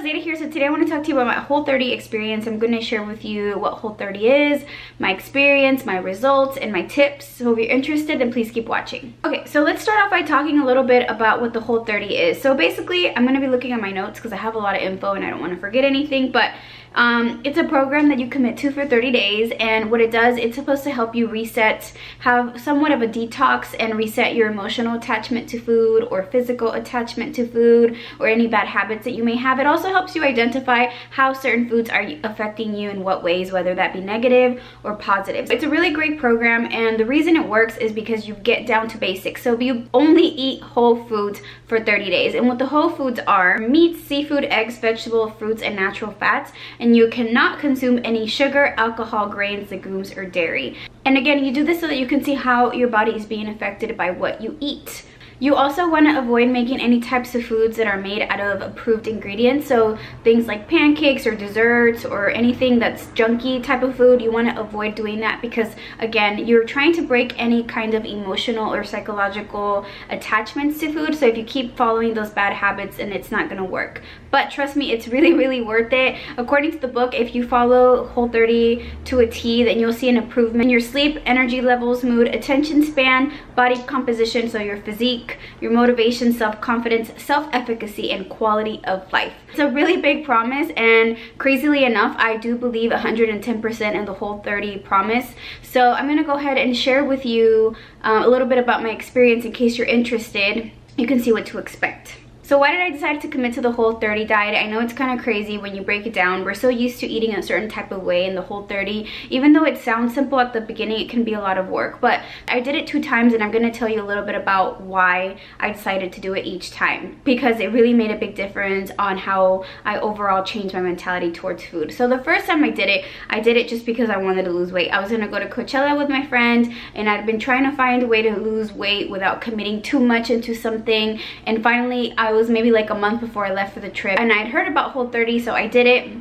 Zeta here. So today I want to talk to you about my Whole30 experience. I'm going to share with you what Whole30 is, my experience, my results, and my tips. So if you're interested, then please keep watching. Okay, so let's start off by talking a little bit about what the Whole30 is. So basically, I'm going to be looking at my notes because I have a lot of info and I don't want to forget anything, but it's a program that you commit to for 30 days, and what it does, it's supposed to help you reset, have somewhat of a detox and reset your emotional attachment to food or physical attachment to food or any bad habits that you may have. It also helps you identify how certain foods are affecting you in what ways, whether that be negative or positive. It's a really great program, and the reason it works is because you get down to basics. So you only eat whole foods for 30 days, and what the whole foods are: meat, seafood, eggs, vegetable, fruits, and natural fats. And you cannot consume any sugar, alcohol, grains, legumes, or dairy. And again, you do this so that you can see how your body is being affected by what you eat. You also want to avoid making any types of foods that are made out of approved ingredients. So things like pancakes or desserts or anything that's junky type of food, you want to avoid doing that because, again, you're trying to break any kind of emotional or psychological attachments to food. So if you keep following those bad habits, and it's not going to work. But trust me, it's really, really worth it. According to the book, if you follow Whole30 to a T, then you'll see an improvement in your sleep, energy levels, mood, attention span, body composition, so your physique, your motivation, self-confidence, self-efficacy, and quality of life. It's a really big promise, and crazily enough, I do believe 110% in the Whole30 promise. So I'm going to go ahead and share with you a little bit about my experience in case you're interested. You can see what to expect. So why did I decide to commit to the Whole30 diet? I know it's kind of crazy when you break it down. We're so used to eating a certain type of way in the Whole30. Even though it sounds simple at the beginning, it can be a lot of work. But I did it 2 times, and I'm going to tell you a little bit about why I decided to do it each time. Because it really made a big difference on how I overall changed my mentality towards food. So the first time I did it just because I wanted to lose weight. I was going to go to Coachella with my friend, and I'd been trying to find a way to lose weight without committing too much into something. And finally, I was maybe like a month before I left for the trip, and I'd heard about Whole30, so I did it.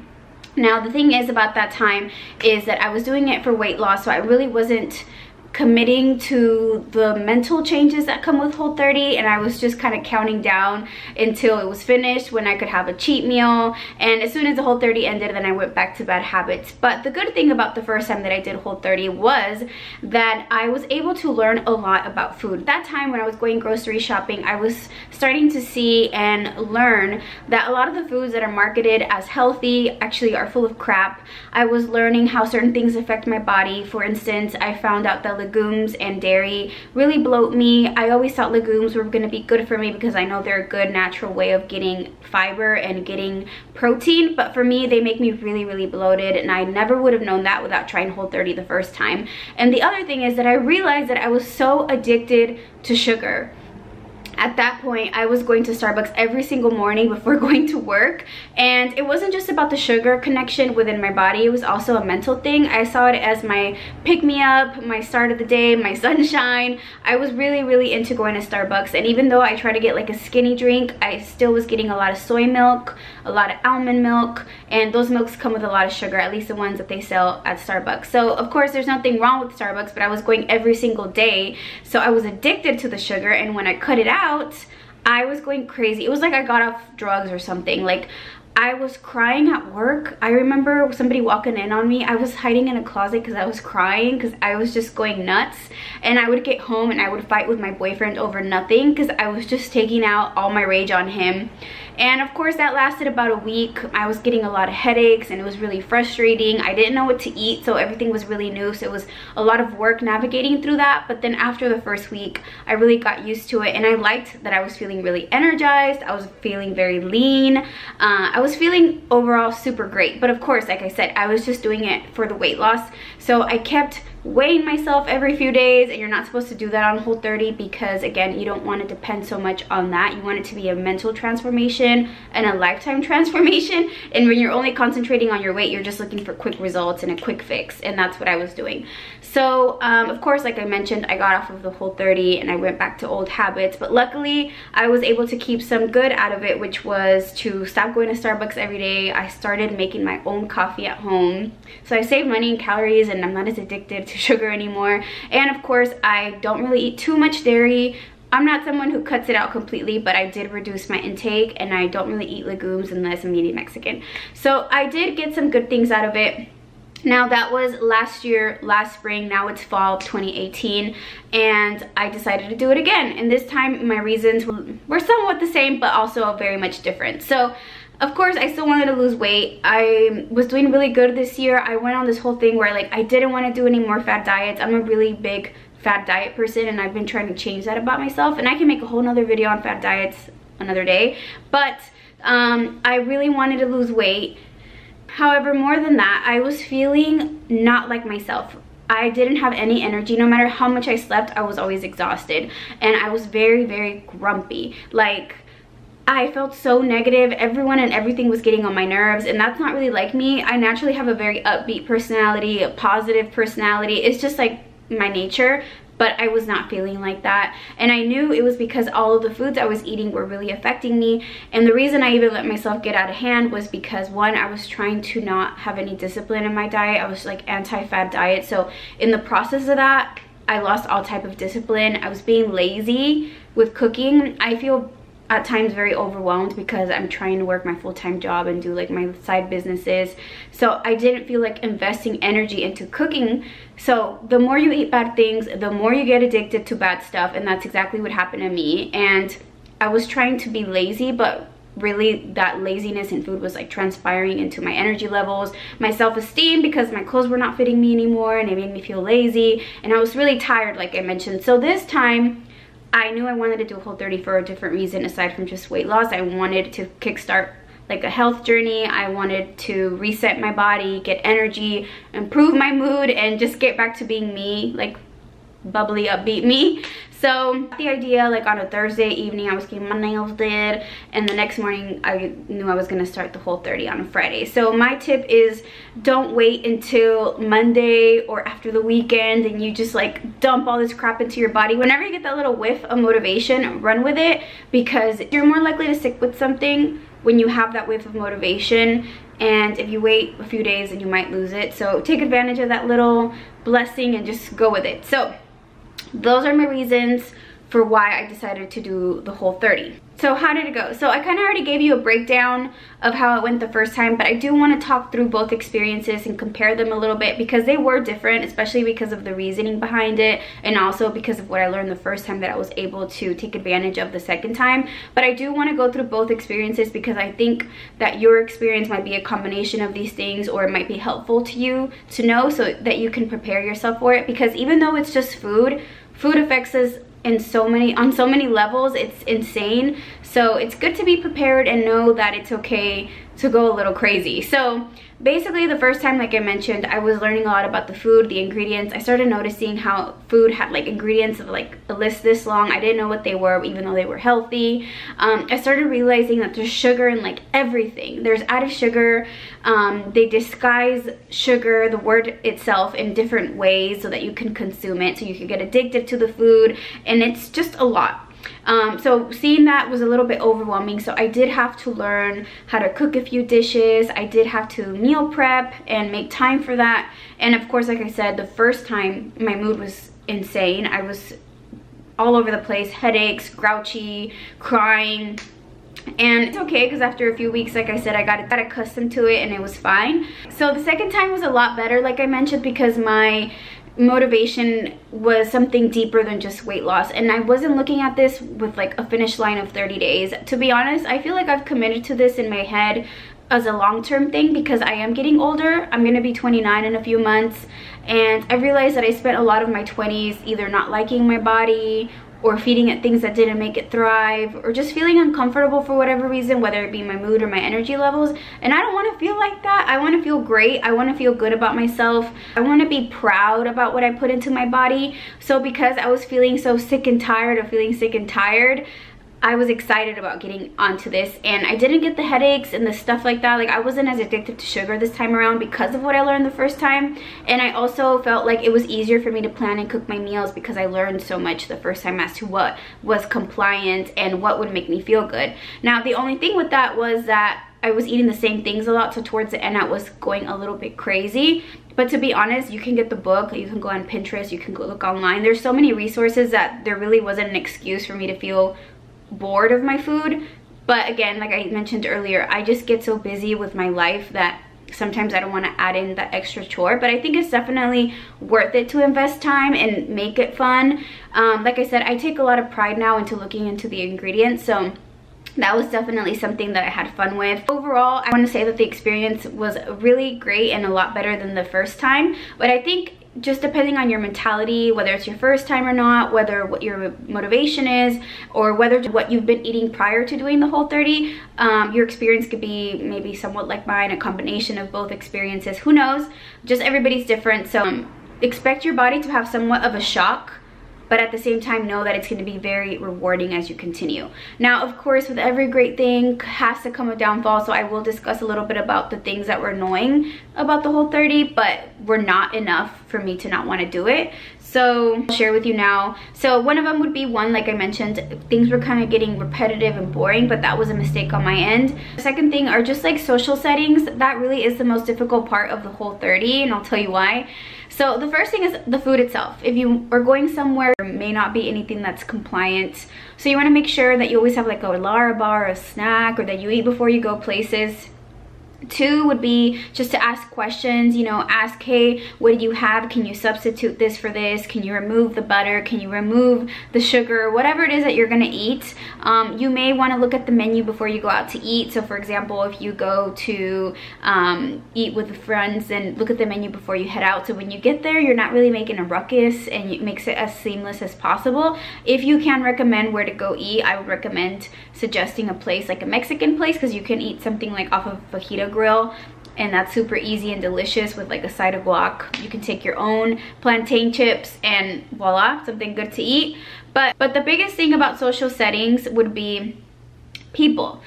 Now the thing is about that time is that I was doing it for weight loss, so I really wasn't committing to the mental changes that come with Whole30, and I was just kind of counting down until it was finished when I could have a cheat meal. And as soon as the Whole30 ended, then I went back to bad habits. But the good thing about the first time that I did Whole30 was that I was able to learn a lot about food. At that time when I was going grocery shopping, I was starting to see and learn that a lot of the foods that are marketed as healthy actually are full of crap. I was learning how certain things affect my body. For instance, I found out that legumes and dairy really bloat me. I always thought legumes were going to be good for me because I know they're a good natural way of getting fiber and getting protein, but for me they make me really, really bloated, and I never would have known that without trying Whole30 the first time. And the other thing is that I realized that I was so addicted to sugar. At that point, I was going to Starbucks every single morning before going to work, and it wasn't just about the sugar connection within my body, it was also a mental thing. I saw it as my pick-me-up, my start of the day, my sunshine. I was really, really into going to Starbucks, and even though I tried to get like a skinny drink, I still was getting a lot of soy milk, a lot of almond milk, and those milks come with a lot of sugar, at least the ones that they sell at Starbucks. So of course there's nothing wrong with Starbucks, but I was going every single day, so I was addicted to the sugar, and when I cut it out, I was going crazy. It was like I got off drugs or something. Like, I was crying at work. I remember somebody walking in on me. I was hiding in a closet because I was crying because I was just going nuts. And I would get home and I would fight with my boyfriend over nothing because I was just taking out all my rage on him. And of course that lasted about a week. I was getting a lot of headaches and it was really frustrating. I didn't know what to eat, so everything was really new. So it was a lot of work navigating through that. But then after the first week, I really got used to it, and I liked that I was feeling really energized. I was feeling very lean. I was feeling overall super great. But of course, like I said, I was just doing it for the weight loss. So I kept weighing myself every few days, and you're not supposed to do that on Whole30 because, again, you don't want to depend so much on that. You want it to be a mental transformation and a lifetime transformation, and when you're only concentrating on your weight, you're just looking for quick results and a quick fix, and that's what I was doing. So of course, like I mentioned, I got off of the Whole30 and I went back to old habits, but luckily I was able to keep some good out of it, which was to stop going to Starbucks every day. I started making my own coffee at home, so I saved money and calories, and I'm not as addicted to sugar anymore. And of course, I don't really eat too much dairy. I'm not someone who cuts it out completely, but I did reduce my intake, and I don't really eat legumes unless I'm eating Mexican. So I did get some good things out of it. Now that was last year, last spring. Now it's fall of 2018, and I decided to do it again. And this time my reasons were somewhat the same, but also very much different. So of course I still wanted to lose weight. I was doing really good this year. I went on this whole thing where like I didn't want to do any more fad diets. I'm a really big fad diet person, and I've been trying to change that about myself, and I can make a whole nother video on fad diets another day. But I really wanted to lose weight. However, more than that, I was feeling not like myself. I didn't have any energy. No matter how much I slept, I was always exhausted, and I was very, very grumpy. Like, I felt so negative. Everyone and everything was getting on my nerves, and that's not really like me. I naturally have a very upbeat personality, a positive personality. It's just like my nature, but I was not feeling like that. And I knew it was because all of the foods I was eating were really affecting me. And the reason I even let myself get out of hand was because, one, I was trying to not have any discipline in my diet. I was like anti-fad diet. So in the process of that, I lost all type of discipline. I was being lazy with cooking. I feel at times very overwhelmed because I'm trying to work my full-time job and do like my side businesses. So I didn't feel like investing energy into cooking. So the more you eat bad things, the more you get addicted to bad stuff, and that's exactly what happened to me. And I was trying to be lazy, but really that laziness in food was like transpiring into my energy levels, my self-esteem, because my clothes were not fitting me anymore, and it made me feel lazy, and I was really tired, like I mentioned. So this time I knew I wanted to do Whole30 for a different reason aside from just weight loss. I wanted to kickstart like a health journey. I wanted to reset my body, get energy, improve my mood, and just get back to being me, like bubbly, upbeat me. So the idea, like on a Thursday evening, I was getting my nails did, and the next morning I knew I was gonna start the Whole30 on a Friday. So my tip is, don't wait until Monday or after the weekend and you just like dump all this crap into your body. Whenever you get that little whiff of motivation, run with it, because you're more likely to stick with something when you have that whiff of motivation. And if you wait a few days, then you might lose it. So take advantage of that little blessing and just go with it. So those are my reasons for why I decided to do the Whole30. So how did it go? So I kind of already gave you a breakdown of how it went the first time, but I do want to talk through both experiences and compare them a little bit, because they were different, especially because of the reasoning behind it, and also because of what I learned the first time that I was able to take advantage of the second time. But I do want to go through both experiences because I think that your experience might be a combination of these things, or it might be helpful to you to know so that you can prepare yourself for it. Because even though it's just food affects us on so many levels. It's insane. So it's good to be prepared and know that it's okay to go a little crazy. So basically, the first time, like I mentioned, I was learning a lot about the food, the ingredients. I started noticing how food had like ingredients of like a list this long. I didn't know what they were, even though they were healthy. I started realizing that there's sugar in like everything. There's added sugar. They disguise sugar, the word itself, in different ways so that you can consume it, so you can get addicted to the food, and it's just a lot. So seeing that was a little bit overwhelming, so I did have to learn how to cook a few dishes. I did have to meal prep and make time for that. And of course, like I said, the first time my mood was insane. I was all over the place, headaches, grouchy, crying. And it's okay, because after a few weeks, like I said, I got accustomed to it and it was fine. So the second time was a lot better, like I mentioned, because my motivation was something deeper than just weight loss, and I wasn't looking at this with like a finish line of 30 days. To be honest, I feel like I've committed to this in my head as a long-term thing because I am getting older. I'm gonna be 29 in a few months, and I realized that I spent a lot of my 20s either not liking my body, or feeding it things that didn't make it thrive, or just feeling uncomfortable for whatever reason, whether it be my mood or my energy levels. And I don't want to feel like that. I want to feel great. I want to feel good about myself. I want to be proud about what I put into my body. So because I was feeling so sick and tired of feeling sick and tired, I was excited about getting onto this, and I didn't get the headaches and the stuff like that. Like, I wasn't as addicted to sugar this time around because of what I learned the first time. And I also felt like it was easier for me to plan and cook my meals because I learned so much the first time as to what was compliant and what would make me feel good. Now, the only thing with that was that I was eating the same things a lot, so towards the end I was going a little bit crazy. But to be honest, you can get the book, you can go on Pinterest, you can go look online. There's so many resources that there really wasn't an excuse for me to feel bored of my food. But again, like I mentioned earlier, I just get so busy with my life that sometimes I don't want to add in that extra chore. But I think it's definitely worth it to invest time and make it fun. Like I said, I take a lot of pride now into looking into the ingredients, so that was definitely something that I had fun with. Overall, I want to say that the experience was really great and a lot better than the first time. But I think just depending on your mentality, whether it's your first time or not, whether what your motivation is, or whether what you've been eating prior to doing the Whole30, your experience could be maybe somewhat like mine, a combination of both experiences. Who knows? Just everybody's different. So expect your body to have somewhat of a shock, but at the same time know that it's going to be very rewarding as you continue. Now, of course, with every great thing has to come a downfall, so I will discuss a little bit about the things that were annoying about the Whole30, but were not enough for me to not want to do it. So I'll share with you now. So one of them would be, one, like I mentioned, things were kind of getting repetitive and boring, but that was a mistake on my end. The second thing are just like social settings. That really is the most difficult part of the Whole30, and I'll tell you why. So the first thing is the food itself. If you are going somewhere, there may not be anything that's compliant. So you want to make sure that you always have like a Lara bar, a snack, or that you eat before you go places. Two would be just to ask questions, you know, ask, hey, what do you have? Can you substitute this for this? Can you remove the butter? Can you remove the sugar? Whatever it is that you're gonna eat. You may wanna look at the menu before you go out to eat. So for example, if you go to eat with friends, and look at the menu before you head out. So when you get there, you're not really making a ruckus, and it makes it as seamless as possible. If you can recommend where to go eat, I would recommend suggesting a place like a Mexican place, because you can eat something like off of fajita grill, and that's super easy and delicious with like a side of guac. You can take your own plantain chips and voila, something good to eat. But the biggest thing about social settings would be people.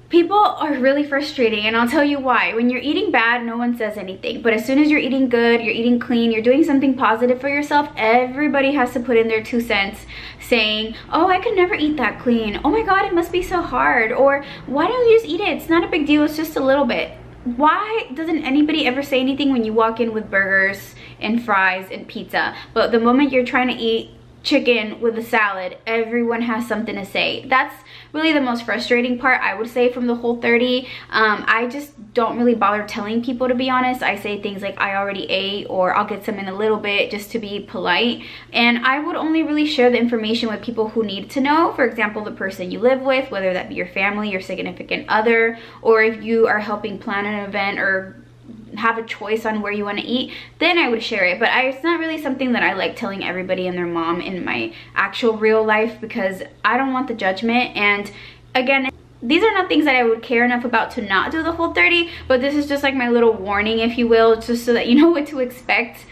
People are really frustrating, and I'll tell you why. When you're eating bad, no one says anything. But as soon as you're eating good, you're eating clean, you're doing something positive for yourself, everybody has to put in their 2 cents saying, oh, I could never eat that clean. Oh my God, it must be so hard. Or why don't you just eat it? It's not a big deal, it's just a little bit. Why doesn't anybody ever say anything when you walk in with burgers and fries and pizza? But the moment you're trying to eat chicken with a salad, everyone has something to say. That's really the most frustrating part, I would say, from the Whole30. I just don't really bother telling people, to be honest. I say things like I already ate, or I'll get some in a little bit, just to be polite. And I would only really share the information with people who need to know. For example, the person you live with, whether that be your family, your significant other, or if you are helping plan an event or have a choice on where you want to eat, then I would share it. But it's not really something that I like telling everybody and their mom in my actual real life, because I don't want the judgment. And again, these are not things that I would care enough about to not do the Whole30, but this is just like my little warning, if you will, just so that you know what to expect.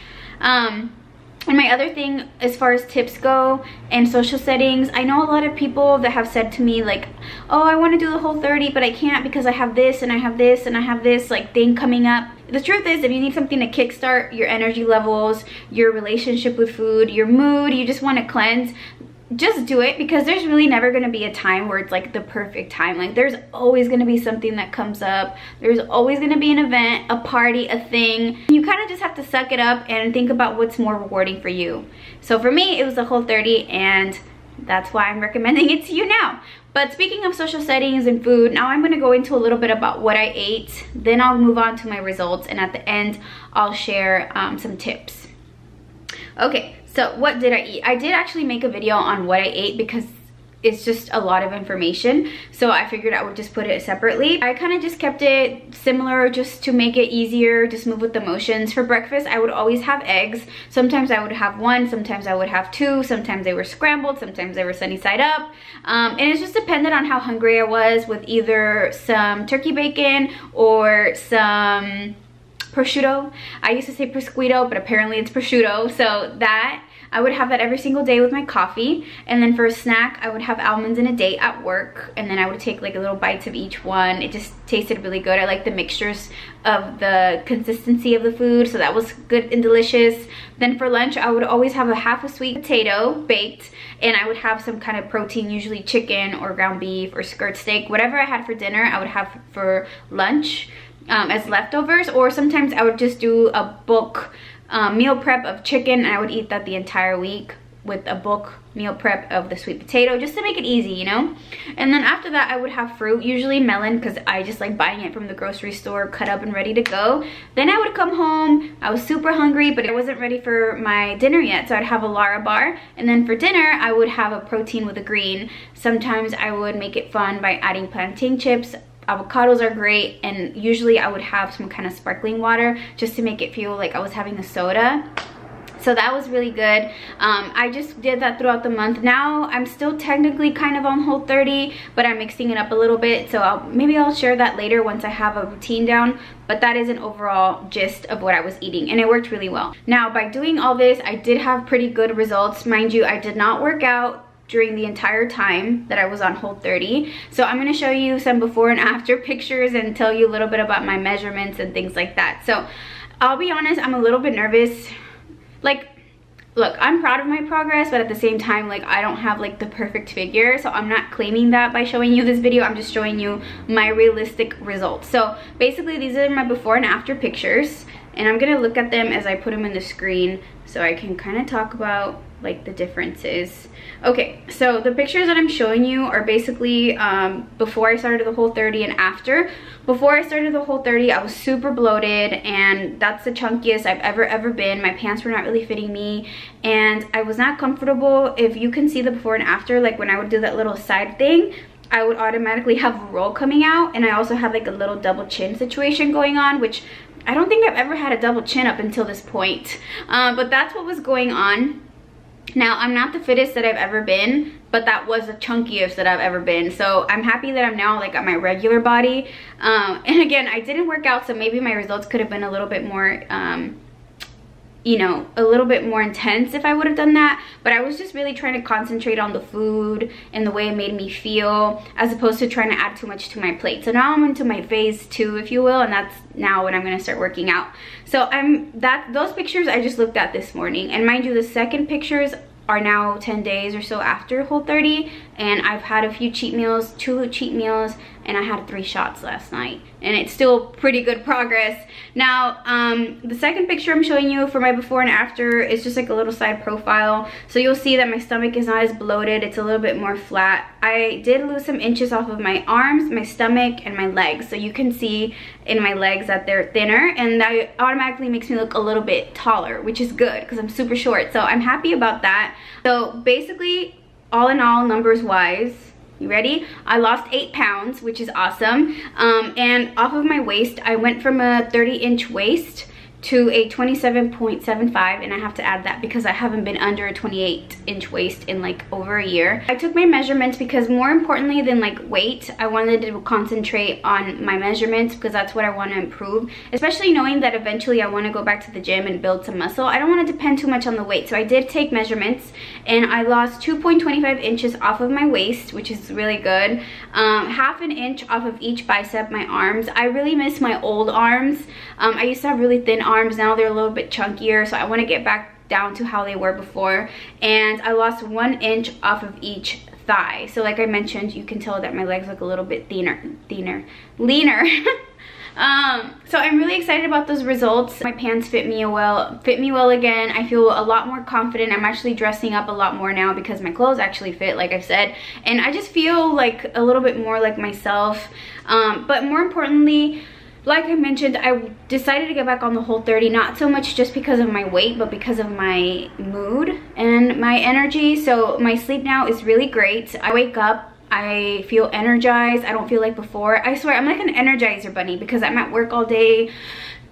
And my other thing, as far as tips go and social settings, I know a lot of people that have said to me like, oh, I want to do the Whole30, but I can't because I have this and I have this and I have this like thing coming up. The truth is, if you need something to kickstart your energy levels, your relationship with food, your mood, you just want to cleanse, just do it, because there's really never going to be a time where it's like the perfect time. Like there's always going to be something that comes up. There's always going to be an event, a party, a thing. You kind of just have to suck it up and think about what's more rewarding for you. So for me, it was the Whole30, and that's why I'm recommending it to you now. But speaking of social settings and food, now I'm going to go into a little bit about what I ate. Then I'll move on to my results, and at the end, I'll share some tips. Okay, so what did I eat? I did actually make a video on what I ate because it's just a lot of information, so I figured I would just put it separately. I kind of just kept it similar just to make it easier, just move with the motions. For breakfast, I would always have eggs. Sometimes I would have one, sometimes I would have two, sometimes they were scrambled, sometimes they were sunny side up. And it just depended on how hungry I was, with either some turkey bacon or some prosciutto. I used to say prosciutto, but apparently it's prosciutto, so that. I would have that every single day with my coffee. And then for a snack, I would have almonds and a date at work. And then I would take like little bites of each one. It just tasted really good. I like the mixtures of the consistency of the food, so that was good and delicious. Then for lunch, I would always have a half a sweet potato baked, and I would have some kind of protein, usually chicken or ground beef or skirt steak. Whatever I had for dinner, I would have for lunch as leftovers, or sometimes I would just do a bulk meal prep of chicken, and I would eat that the entire week with a bulk meal prep of the sweet potato, just to make it easy, you know. And then after that, I would have fruit, usually melon, because I just like buying it from the grocery store cut up and ready to go. Then I would come home, I was super hungry, but I wasn't ready for my dinner yet, so I'd have a Lara bar. And then for dinner, I would have a protein with a green. Sometimes I would make it fun by adding plantain chips. Avocados are great, and usually I would have some kind of sparkling water just to make it feel like I was having a soda. So that was really good. I just did that throughout the month. Now I'm still technically kind of on Whole30, but I'm mixing it up a little bit. So maybe I'll share that later once I have a routine down. But that is an overall gist of what I was eating, and it worked really well. Now by doing all this, I did have pretty good results. Mind you, I did not work out during the entire time that I was on Whole30. So I'm gonna show you some before and after pictures and tell you a little bit about my measurements and things like that. So I'll be honest, I'm a little bit nervous. Like, look, I'm proud of my progress, but at the same time, like, I don't have like the perfect figure, so I'm not claiming that by showing you this video. I'm just showing you my realistic results. So basically, these are my before and after pictures, and I'm gonna look at them as I put them in the screen so I can kind of talk about like the differences. Okay, so the pictures that I'm showing you are basically before I started the Whole30 and after. Before I started the Whole30, I was super bloated, and that's the chunkiest I've ever been. My pants were not really fitting me, and I was not comfortable. If you can see the before and after, like when I would do that little side thing, I would automatically have a roll coming out, and I also had like a little double chin situation going on, which I don't think I've ever had a double chin up until this point. But that's what was going on. Now, I'm not the fittest that I've ever been, but that was the chunkiest that I've ever been. So I'm happy that I'm now like at my regular body. And again, I didn't work out, so maybe my results could have been a little bit more, you know, a little bit more intense if I would have done that. But I was just really trying to concentrate on the food and the way it made me feel, as opposed to trying to add too much to my plate. So now I'm into my phase 2, if you will, and that's now when I'm gonna start working out. So those pictures I just looked at this morning, and mind you, the second pictures are now 10 days or so after Whole30, and I've had a few cheat meals, 2 cheat meals, and I had 3 shots last night, and it's still pretty good progress. Now, the second picture I'm showing you for my before and after is just like a little side profile. So you'll see that my stomach is not as bloated, it's a little bit more flat. I did lose some inches off of my arms, my stomach, and my legs. So you can see in my legs that they're thinner, and that automatically makes me look a little bit taller, which is good because I'm super short. So I'm happy about that. So basically, all in all, numbers wise, you ready? I lost 8 pounds, which is awesome. And off of my waist, I went from a 30-inch waist to a 27.75, and I have to add that because I haven't been under a 28-inch waist in like over a year. I took my measurements because more importantly than like weight, I wanted to concentrate on my measurements because that's what I want to improve, especially knowing that eventually I want to go back to the gym and build some muscle. I don't want to depend too much on the weight. So I did take measurements, and I lost 2.25 inches off of my waist, which is really good. Half an inch off of each bicep, my arms. I really miss my old arms. I used to have really thin arms. Now they're a little bit chunkier, so I want to get back down to how they were before. And I lost 1 inch off of each thigh. So like I mentioned, you can tell that my legs look a little bit leaner. So I'm really excited about those results. My pants fit me well again. I feel a lot more confident. I'm actually dressing up a lot more now because my clothes actually fit, like I've said, and I just feel like a little bit more like myself. But more importantly, like I mentioned, I decided to get back on the Whole30, not so much just because of my weight, but because of my mood and my energy. So my sleep now is really great. I wake up, I feel energized. I don't feel like before. I swear, I'm like an Energizer bunny because I'm at work all day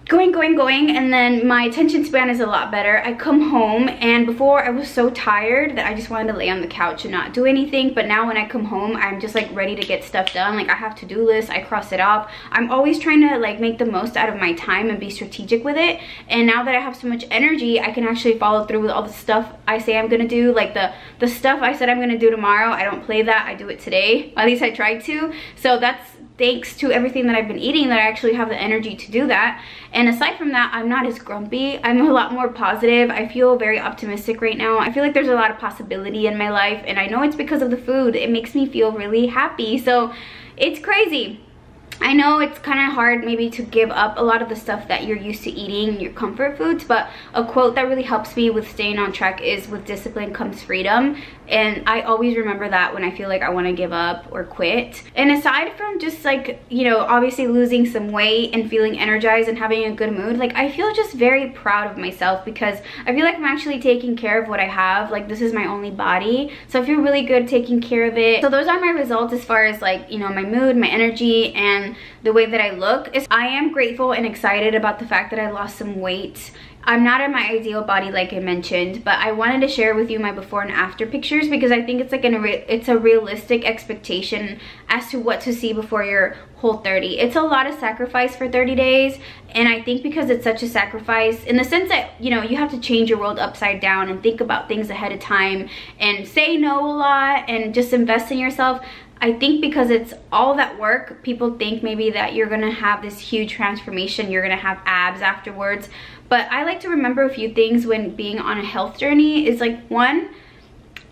going, and then my attention span is a lot better. I come home, and before I was so tired that I just wanted to lay on the couch and not do anything, but now when I come home, I'm just like ready to get stuff done. Like I have to-do lists, I cross it off. I'm always trying to like make the most out of my time and be strategic with it, and now that I have so much energy, I can actually follow through with all the stuff I say I'm gonna do. Like the stuff I said I'm gonna do tomorrow, I don't play that, I do it today. At least I tried to. So that's thanks to everything that I've been eating, that I actually have the energy to do that. And aside from that, I'm not as grumpy. I'm a lot more positive. I feel very optimistic right now. I feel like there's a lot of possibility in my life, and I know it's because of the food. It makes me feel really happy. So it's crazy. I know it's kind of hard maybe to give up a lot of the stuff that you're used to eating, your comfort foods, but a quote that really helps me with staying on track is, with discipline comes freedom. And I always remember that when I feel like I want to give up or quit. And aside from just like, you know, obviously losing some weight and feeling energized and having a good mood, like I feel just very proud of myself, because I feel like I'm actually taking care of what I have. Like this is my only body, so I feel really good taking care of it. So those are my results as far as like, you know, my mood, my energy, and the way that I look. I am grateful and excited about the fact that I lost some weight. I'm not in my ideal body like I mentioned, but I wanted to share with you my before and after pictures, because I think it's like it's a realistic expectation as to what to see before your Whole30. It's a lot of sacrifice for 30 days, and I think because it's such a sacrifice in the sense that, you know, you have to change your world upside down and think about things ahead of time and say no a lot and just invest in yourself. I think because it's all that work, people think maybe that you're gonna have this huge transformation, you're gonna have abs afterwards. But I like to remember a few things when being on a health journey is like, one,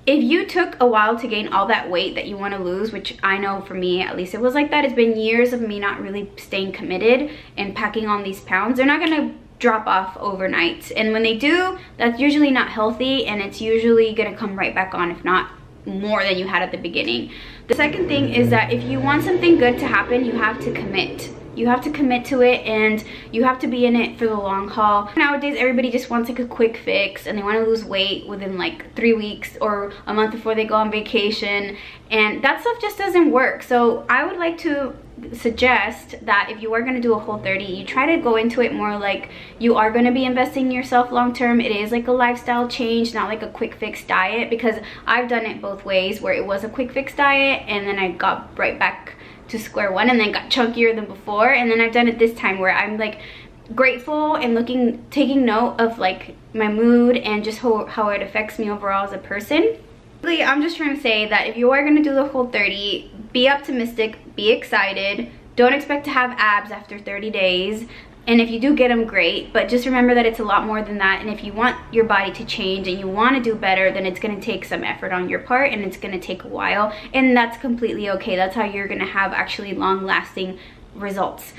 if you took a while to gain all that weight that you want to lose, which I know for me at least it was like that, it's been years of me not really staying committed and packing on these pounds. They're not gonna drop off overnight, and when they do, that's usually not healthy, and it's usually gonna come right back on, if not more than you had at the beginning. The second thing is that if you want something good to happen, you have to commit. You have to commit to it, and you have to be in it for the long haul. Nowadays, everybody just wants like a quick fix, and they want to lose weight within like 3 weeks or a month before they go on vacation, and that stuff just doesn't work. So I would like to suggest that if you are going to do a Whole30, you try to go into it more like you are going to be investing in yourself long term. It is like a lifestyle change, not like a quick fix diet, because I've done it both ways, where it was a quick fix diet and then I got right back to square one and then got chunkier than before, and then I've done it this time where I'm like grateful and taking note of like my mood and just how it affects me overall as a person. Really, I'm just trying to say that if you are going to do the Whole30, be optimistic, be excited, don't expect to have abs after 30 days, and if you do get them, great, but just remember that it's a lot more than that. And if you want your body to change and you want to do better, then it's going to take some effort on your part, and it's going to take a while, and that's completely okay. That's how you're going to have actually long-lasting results.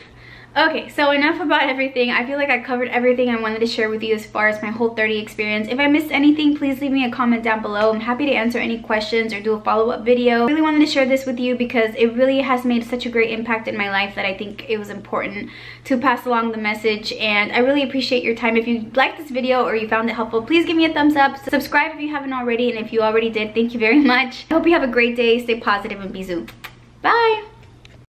Okay, so enough about everything. I feel like I covered everything I wanted to share with you as far as my Whole30 experience. If I missed anything, please leave me a comment down below. I'm happy to answer any questions or do a follow-up video. I really wanted to share this with you because it really has made such a great impact in my life that I think it was important to pass along the message, and I really appreciate your time. If you liked this video or you found it helpful, please give me a thumbs up. Subscribe if you haven't already, and if you already did, thank you very much. I hope you have a great day. Stay positive and bisous. Bye!